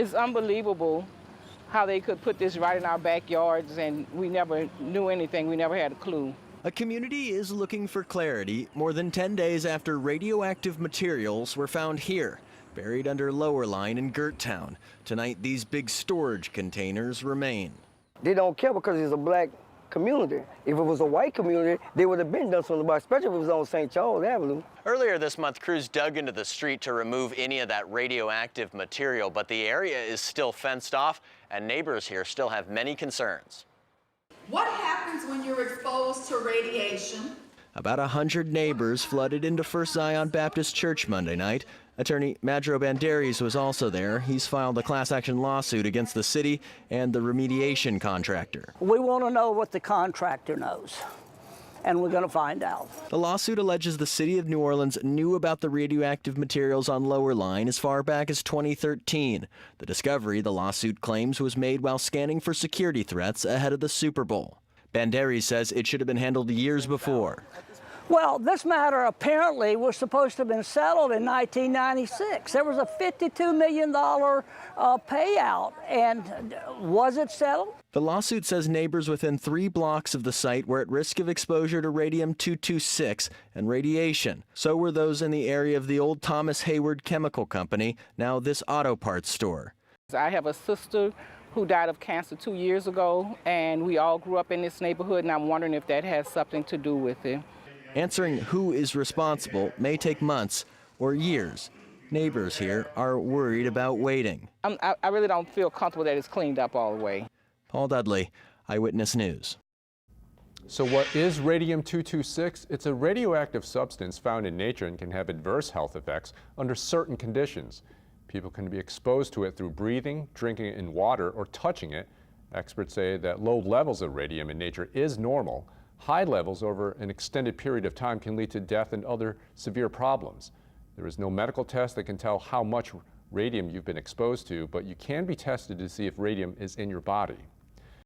It's unbelievable how they could put this right in our backyards, and we never knew anything. We never had a clue. A community is looking for clarity more than 10 days after radioactive materials were found here, buried under Lower Line in Gert Town. Tonight, these big storage containers remain. They don't care because it's a black community. If it was a white community, they would have been done something about it, especially if it was on St. Charles Avenue. Earlier this month, crews dug into the street to remove any of that radioactive material, but the area is still fenced off, and neighbors here still have many concerns. What happens when you're exposed to radiation? About 100 neighbors flooded into First Zion Baptist Church Monday night. Attorney Madro Banderas was also there. He's filed a class action lawsuit against the city and the remediation contractor. We want to know what the contractor knows, and we're going to find out. The lawsuit alleges the city of New Orleans knew about the radioactive materials on Lower Line as far back as 2013. The discovery, the lawsuit claims, was made while scanning for security threats ahead of the Super Bowl. Banderas says it should have been handled years before. Well, this matter apparently was supposed to have been settled in 1996. There was a $52 million payout, and was it settled? The lawsuit says neighbors within 3 blocks of the site were at risk of exposure to radium-226 and radiation. So were those in the area of the old Thomas Hayward Chemical Company, now this auto parts store. I have a sister who died of cancer 2 years ago, and we all grew up in this neighborhood, and I'm wondering if that has something to do with it. Answering who is responsible may take months or years. Neighbors here are worried about waiting. I really don't feel comfortable that it's cleaned up all the way. Paul Dudley, Eyewitness News. So what is radium-226? It's a radioactive substance found in nature and can have adverse health effects under certain conditions. People can be exposed to it through breathing, drinking it in water, or touching it. Experts say that low levels of radium in nature is normal. High levels over an extended period of time can lead to death and other severe problems. There is no medical test that can tell how much radium you've been exposed to, but you can be tested to see if radium is in your body.